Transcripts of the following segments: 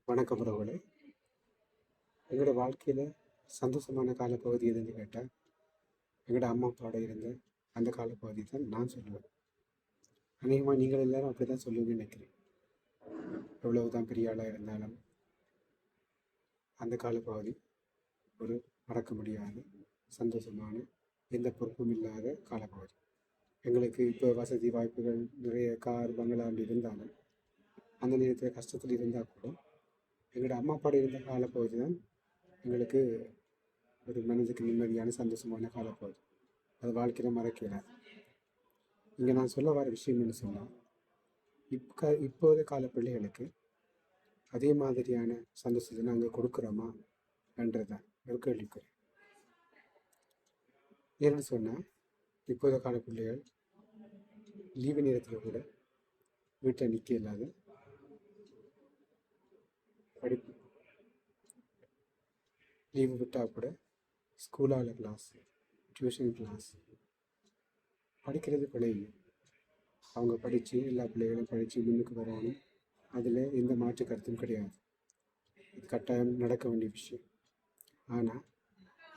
வணக்கம் உறவுகளே. எங்களோட வாழ்க்கையில் சந்தோஷமான காலப்பகுதி எதுன்னு கேட்டால் எங்களோட அம்மா அப்பாவோட இருந்த அந்த காலப்பகுதி தான் நான் சொல்லுவேன். அநேகமாக நீங்கள் எல்லாரும் அப்படி தான் சொல்லுவீங்கன்னு நினைக்கிறேன். எவ்வளவு தான் பெரிய ஆளாக இருந்தாலும் அந்த காலப்பகுதி ஒரு மறக்க முடியாத சந்தோஷமான எந்த பொறுப்பும் இல்லாத காலப்பகுதி. எங்களுக்கு இப்போ வசதி வாய்ப்புகள் நிறைய கார் பங்களா அப்படி இருந்தாலும் அந்த நேரத்தில் கஷ்டத்தில் இருந்தால் கூட எங்களோட அம்மா அப்பாவோட இருந்த காலப்பகுதி தான் எங்களுக்கு ஒரு மனதுக்கு நிம்மதியான சந்தோஷமான காலப்பகுதி. அது வாழ்க்கையில் மறக்கிறார். இங்கே நான் சொல்ல வர விஷயம் என்ன சொன்னால், இப்போது கால பிள்ளைகளுக்கு அதே மாதிரியான சந்தோஷத்தை நாங்கள் கொடுக்குறோமா என்றதான் ஒரு கேள்விக்குறி. ஏன்னு சொன்னால், இப்போத கால பிள்ளைகள் லீவு நேரத்தில் கூட வீட்டில் நிற்க இல்லாத படிப்பு, லீவு விட்டால் கூட ஸ்கூலால் கிளாஸ், டியூஷன் கிளாஸ், படிக்கிறது பிள்ளைங்க அவங்க படித்து எல்லா பிள்ளைகளும் படித்து முன்னுக்கு வரணும். அதில் எந்த மாற்று கருத்தும் கிடையாது. இது கட்டாயம் நடக்க வேண்டிய விஷயம். ஆனால்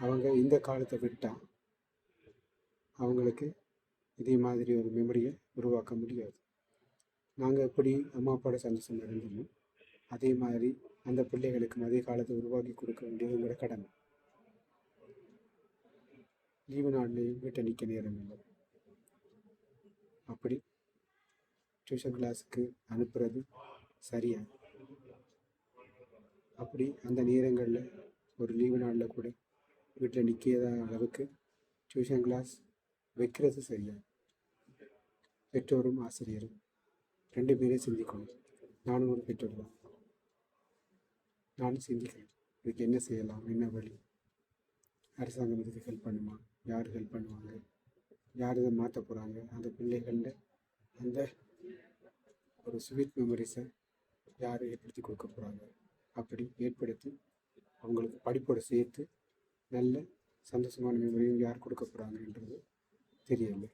அவங்க இந்த காலத்தை விட்டால் அவங்களுக்கு இதே மாதிரி ஒரு மெமரியை உருவாக்க முடியாது. நாங்கள் எப்படி அம்மா அப்பாவோட சந்தோஷம் இருந்தோமோ அதே மாதிரி அந்த பிள்ளைகளுக்கும் அதே காலத்தை உருவாக்கி கொடுக்க வேண்டியது எங்களோட கடமை. லீவு நாள்லேயும் வீட்டை நிற்க நேரம் இல்லை. அப்படி டியூஷன் கிளாஸுக்கு அனுப்புறது சரியா? அப்படி அந்த நேரங்களில் ஒரு லீவு நாளில் கூட வீட்டில் நிற்காத அளவுக்கு டியூஷன் கிளாஸ் வைக்கிறது சரியா? பெற்றோரும் ஆசிரியரும் ரெண்டு பேரும் சிந்திக்கணும். நானும் ஒரு பெற்றோர் தான். நானும் சிந்திக்கிறேன், இதுக்கு என்ன செய்யலாம், என்ன வழி, அரசாங்கம் இதுக்கு ஹெல்ப் பண்ணுமா, யார் ஹெல்ப் பண்ணுவாங்க, யார் இதை மாற்ற போகிறாங்க, அந்த பிள்ளைகளில் அந்த ஒரு ஸ்வீட் மெமரிஸை யார் ஏற்படுத்தி கொடுக்க போகிறாங்க, அப்படி ஏற்படுத்தி அவங்களுக்கு படிப்போடு சேர்த்து நல்ல சந்தோஷமான மெமரியும் யார் கொடுக்க போகிறாங்கன்றது தெரியலை.